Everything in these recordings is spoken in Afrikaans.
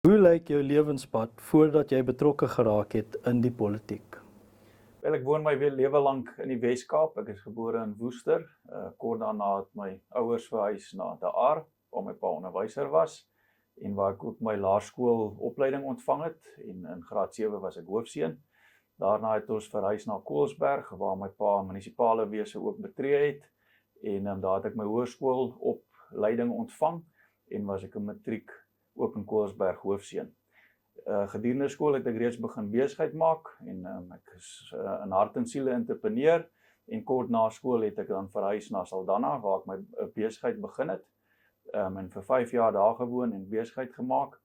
Hoe lyk jou lewenspad voordat jy betrokke geraak het in die politiek? Wel, ek woon my lewe lank in die Wes-Kaap. Ek is gebore in Woester. Kort daarna het my ouers verhuis na De Aar, waar my pa onderwyser was en waar ek ook my laerskoolopleiding ontvang het en in graad 7 was ek hoofseun. Daarna het ons verhuis na Koelsberg waar my pa munisipale wese ook betree het en daar het ek my hoërskoolopleiding ontvang en was ek 'n matriek ook in Koelsberg hoofseun. Gedurende skool het ek reeds begin besigheid maak en ek is in hart en siele entrepreneur en kort na skool het ek dan verhuis na Saldanha waar ek my besigheid begin het en vir 5 jaar daar gewoon en besigheid gemaak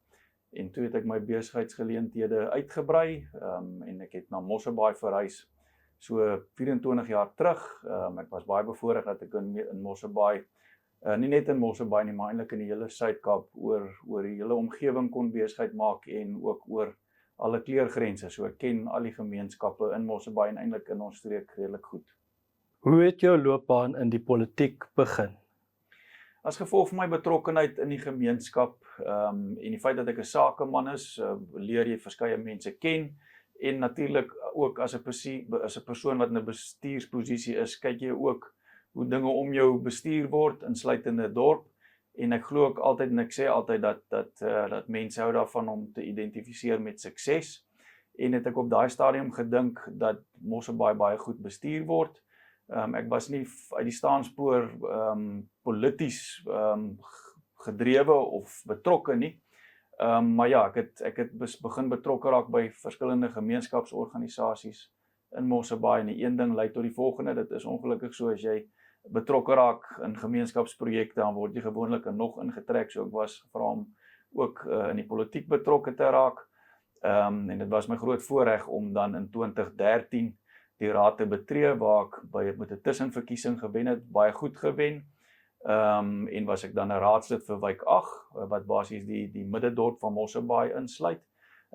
en toe het ek my besigheidsgeleenthede uitgebrei en ek het na Mosselbaai verhuis so 24 jaar terug. Ek was baie bevoorreg dat ek in Mosselbaai nie net in Mosselbaai nie, maar eintlik in die hele Suid-Kaap oor die hele omgewing kon besigheid maak en ook oor alle kleurgrense. So ek ken al die gemeenskappe in Mosselbaai en eintlik in ons streek redelik goed. Hoe het jou loopbaan in die politiek begin? As gevolg van my betrokkenheid in die gemeenskap en die feit dat ek 'n sakeman is, leer jy verskeie mense ken en natuurlik ook as 'n persoon wat in 'n bestuursposisie is, kyk jy ook hoe dinge om jou bestuur word, insluitende dorp, en ek glo ook altyd, en ek sê altyd dat mense hou daarvan om te identifiseer met sukses, en het ek op daai stadium gedink dat Mosselbaai baie goed bestuur word. Ek was nie uit die staanspoor polities gedrewe of betrokke nie, maar ja, ek het begin betrokke raak by verskillende gemeenskapsorganisasies in Mosselbaai, en die een ding lei tot die volgende. Dit is ongelukkig so, as jy betrokke raak in gemeenskapsprojekte, dan word jy gewoonlik nog ingetrek, so ek was gevra om ook in die politiek betrokke te raak, en dit was my groot voorreg om dan in 2013 die raad te betree, waar ek met 'n tussenverkiesing gewen het, baie goed gewen, en was ek dan 'n raadslid vir Wijk 8, wat basies die middendorp van Mosselbaai insluit.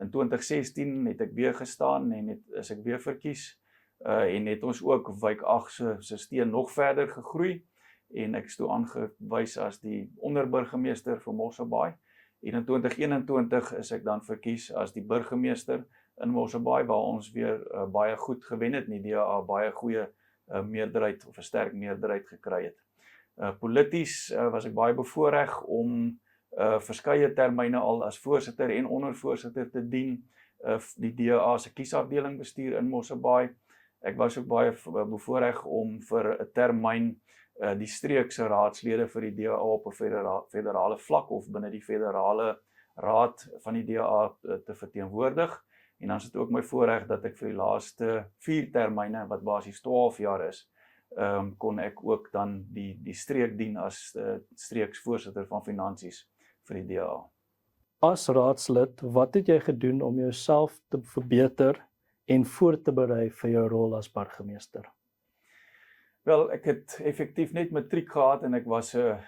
In 2016 het ek weer gestaan en is ek weer verkies, en het ons ook Wijk 8 se steun nog verder gegroei, en ek is toe aangewys as die onderburgemeester vir Mosselbaai, en in 2021 is ek dan verkies as die burgemeester in Mosselbaai, waar ons weer baie goed gewen het, en die DA baie goeie meerderheid of 'n sterk meerderheid gekry het. Polities was ek baie bevoorreg om verskeie termyne al as voorsitter en ondervoorsitter te dien, die DA se kiesafdeling bestuur in Mosselbaai. Ek was ook baie bevoorreg om vir 'n termyn die streekse raadslede vir die DA op 'n federale vlak of binne die federale raad van die DA te verteenwoordig. En dan is dit ook my voorreg dat ek vir die laaste 4 termyne, wat basies 12 jaar is, kon ek ook dan die streek dien as streeksvoorsitter van finansies vir die DA. As raadslid, wat het jy gedoen om jouself te verbeter en voor te berei vir jou rol as burgemeester? Wel, ek het effektief net matriek gehad en ek was 'n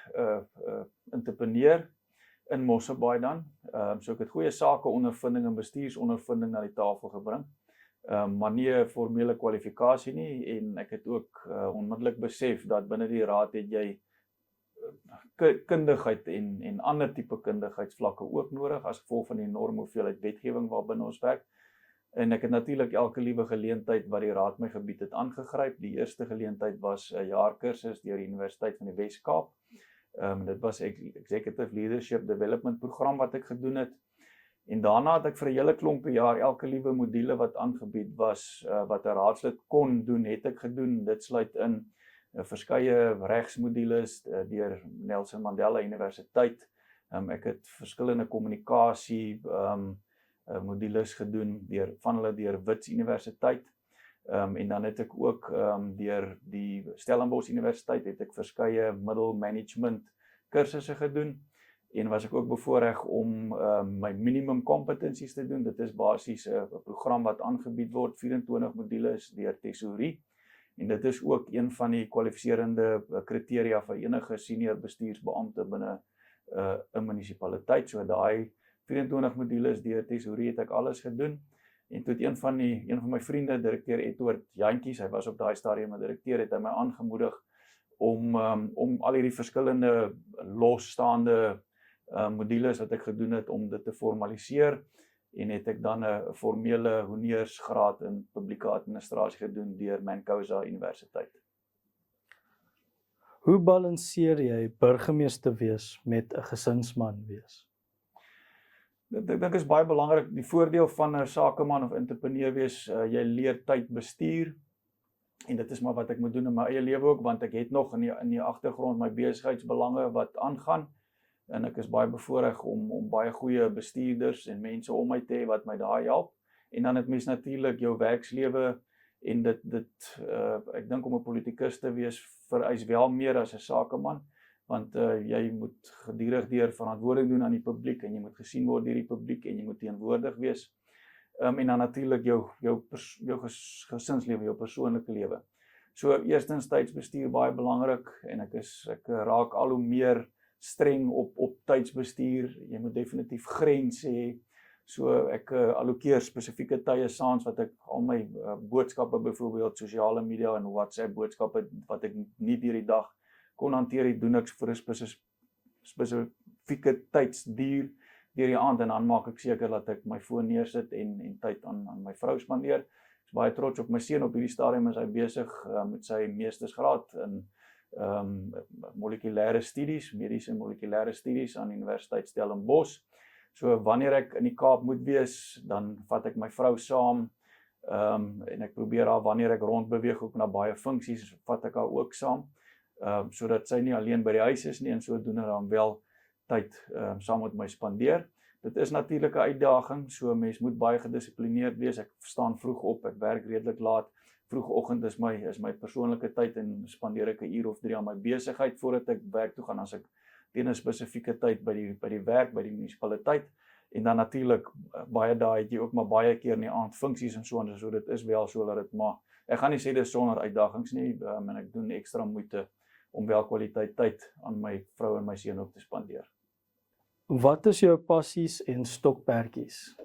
entrepreneur in Mosselbaai dan. So ek het goeie sake ondervinding en bestuursondervinding na die tafel gebring, maar nie 'n formele kwalifikasie nie, en ek het ook onmiddellik besef dat binne die raad het jy kundigheid en ander tipe kundigheidsvlakke ook nodig as gevolg van die enorme hoeveelheid wetgewing waarbinne ons werk. En ek het natuurlik elke liewe geleentheid wat die raad my gebied het aangegryp. Die eerste geleentheid was 'n jaarkursus deur die Universiteit van die Wes-Kaap. Dit was Executive Leadership Development program wat ek gedoen het. En daarna het ek vir 'n hele klompie jaar elke liewe module wat aangebied was, wat 'n raadslid kon doen, het ek gedoen. Dit sluit in verskeie regsmodules deur Nelson Mandela Universiteit. Ek het verskillende kommunikasie modules gedoen van hulle deur Wits Universiteit, en dan het ek ook deur die Stellenbosch Universiteit het ek verskeie middelmanagement kursusse gedoen, en was ek ook bevoorreg om my minimum competencies te doen. Dit is basies 'n program wat aangebied word, 24 modules deur Tesourie, en dit is ook een van die kwalifiserende kriteria vir enige senior bestuursbeampte binne 'n munisipaliteit. So daai 24 modules deur Tesourie het ek alles gedoen, en toe het een van my vriende, direkteur Edward Jantjies, hy was op daai stadium 'n direkteur, het hy my aangemoedig om al hierdie verskillende losstaande modules wat ek gedoen het om dit te formaliseer en het ek dan 'n formele honeursgraad in publieke administrasie gedoen deur Mancosa Universiteit. Hoe balanseer jy burgemeester wees met 'n gesinsman wees? Ek dink is baie belangrik, die voordeel van 'n sakeman of entrepreneur wees, jy leer tyd bestuur, en dit is maar wat ek moet doen in my eie lewe ook, want ek het nog in die agtergrond my besigheidsbelange wat aangaan, en ek is baie bevoorreg om baie goeie bestuurders en mense om my te hê wat my daar help, en dan het mens natuurlik jou werkslewe, en ek dink om 'n politikus te wees vereis wel meer as 'n sakeman, want jy moet gedurig deur verantwoording doen aan die publiek, en jy moet gesien word deur die publiek, en jy moet teenwoordig wees, en dan natuurlik jou gesinslewe, jou persoonlike lewe. So eerstens tydsbestuur baie belangrik, en ek raak al hoe meer streng op tydsbestuur. Jy moet definitief grense hê. So ek allokeer spesifieke tye saans wat ek al my boodskappe, byvoorbeeld sosiale media en WhatsApp boodskappe wat ek nie deur die dag kon hanteer het, doen ek vir 'n spesifieke tydsduur deur die aand, en dan maak ek seker dat ek my foon neersit en tyd aan my vrou spandeer. Ek is baie trots op my seun. Op hierdie stadium is hy besig met sy meestersgraad in molekulêre studies, mediese molekulêre studies aan Universiteit Stellenbosch. So wanneer ek in die Kaap moet wees, dan vat ek my vrou saam, en ek probeer haar, wanneer ek rondbeweeg ook na baie funksies, vat ek haar ook saam, sodat sy nie alleen by die huis is nie, en sodoende dan wel tyd saam met my spandeer. Dit is natuurlik 'n uitdaging, so mens moet baie gedissiplineerd wees. Ek staan vroeg op, ek werk redelik laat. Vroegoggend is my persoonlike tyd, en spandeer ek 'n uur of 3 aan my besigheid voordat ek werk toe gaan, as ek teen 'n spesifieke tyd by die werk, by die munisipaliteit, en dan natuurlik baie dae het jy ook maar baie keer in die aand funksies en so dit is wel so dat dit, maar ek gaan nie sê dis sonder uitdagings nie, en ek doen ekstra moeite om wel kwaliteit tyd aan my vrou en my seun ook te spandeer. Wat is jou passies en stokperdjies?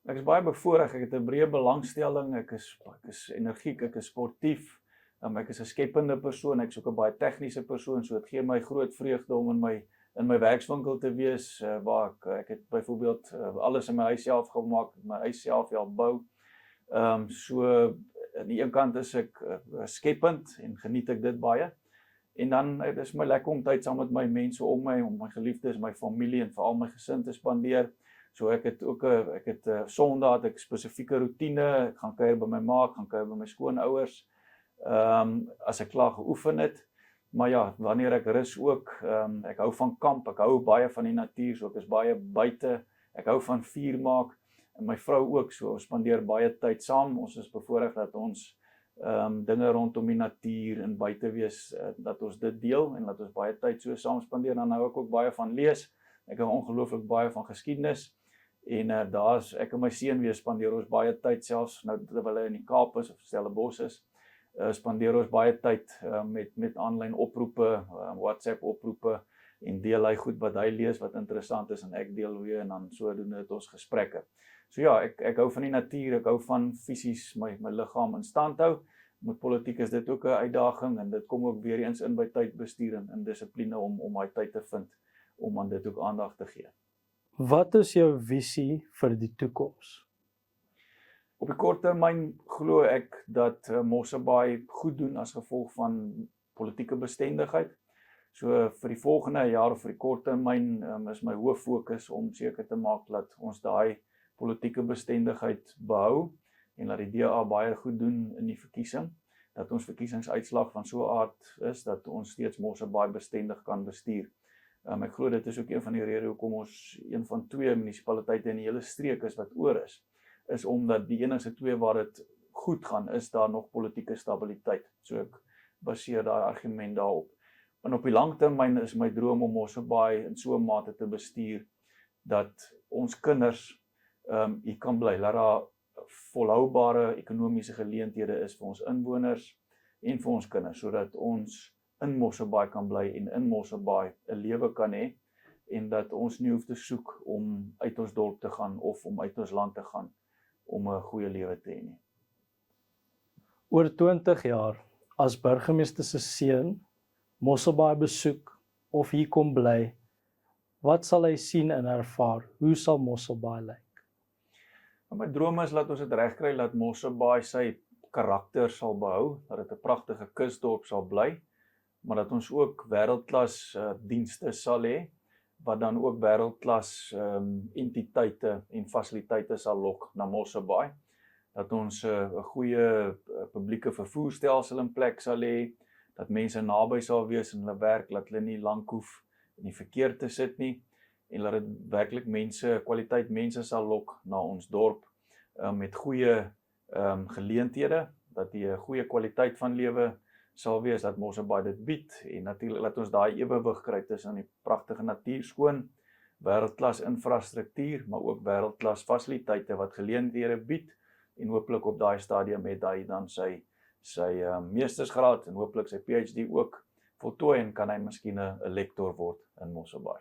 Ek is baie bevoorreg, ek het 'n breë belangstelling, ek is energiek, ek is sportief, ek is 'n skepende persoon, ek is ook 'n baie tegniese persoon, so dit gee my groot vreugde om in my werkswinkel te wees, waar ek het byvoorbeeld alles in my huis self gemaak, my huis self bou. So aan die een kant is ek skepend en geniet ek dit baie. En dan is my lekker om tyd saam met my mense om my geliefdes, my familie en veral my gesin te spandeer. So ek het Sondag het ek spesifieke roetine, ek gaan kuier by my ma, ek gaan kuier by my skoonouers, as ek klaar geoefen het. Maar ja, wanneer ek rus ook, ek hou van kamp, ek hou baie van die natuur, so ek is baie buite, ek hou van vuur maak, en my vrou ook, so ons spandeer baie tyd saam. Ons is bevoorreg dat ons dinge rondom die natuur en buite wees, dat ons dit deel, en dat ons baie tyd so saam spandeer. Dan hou ek ook baie van lees, ek hou ongelooflik baie van geskiedenis, en ek en my seun weer spandeer ons baie tyd, selfs nou terwyl hy in die Kaap is, of Stellenbosch is, spandeer ons baie tyd met aanlyn oproepe, WhatsApp oproepe, en deel hy goed wat hy lees, wat interessant is, en ek deel weer, en dan sodoende het ons gesprekke. So ja, ek hou van die natuur, ek hou van fisies my liggaam in stand hou. Met politiek is dit ook 'n uitdaging, en dit kom ook weer eens in by tydbestuur en dissipline om daai tyd te vind, om aan dit ook aandag te gee. Wat is jou visie vir die toekoms? Op die kort termyn glo ek dat Mosselbaai goed doen as gevolg van politieke bestendigheid. So vir die volgende jaar of vir die kort termyn is my hoof fokus om seker te maak dat ons daai politieke bestendigheid behou, en dat die DA baie goed doen in die verkiesing, dat ons verkiesingsuitslag van so 'n aard is dat ons steeds Mosselbaai bestendig kan bestuur. Ek glo dit is ook een van die redes hoekom ons een van 2 munisipaliteite in die hele streek is wat oor is omdat die enigste 2 waar dit goed gaan, is daar nog politieke stabiliteit. So ek baseer daai argument daarop. En op die lang termyn is my droom om Mosselbaai in so 'n mate te bestuur dat ons kinders hier kan bly, dat daar volhoubare ekonomiese geleenthede is vir ons inwoners en vir ons kinders, sodat ons in Mosselbaai kan bly en in Mosselbaai 'n lewe kan hê, en dat ons nie hoef te soek om uit ons dorp te gaan of om uit ons land te gaan om 'n goeie lewe te hê nie. Oor 20 jaar, as burgemeester se seun Mosselbaai besoek of hier kom bly, Wat sal hy sien en ervaar? Hoe sal Mosselbaai lyk? My droom is dat ons dit regkry dat Mosselbaai sy karakter sal behou, dat dit 'n pragtige kusdorp sal bly, maar dat ons ook wêreldklas dienste sal hê wat dan ook wêreldklas entiteite en fasiliteite sal lok na Mosselbaai. Dat ons 'n goeie publieke vervoerstelsel in plek sal hê, dat mense naby sal wees in hulle werk, dat hulle nie lank hoef in die verkeer te sit nie, en dat dit werklik kwaliteit mense sal lok na ons dorp met goeie geleenthede, dat die 'n goeie kwaliteit van lewe sal wees, dat Mosselbaai dit bied, en natuurlik dat ons daai ewewig kry tussen die pragtige natuur skoon, wêreldklas infrastruktuur, maar ook wêreldklas fasiliteite wat geleenthede bied, en hopelik op daai stadium het hy dan sy meestersgraad en hopelik sy PhD ook voltooi, en kan hy miskien 'n lektor word in Mosselbaai.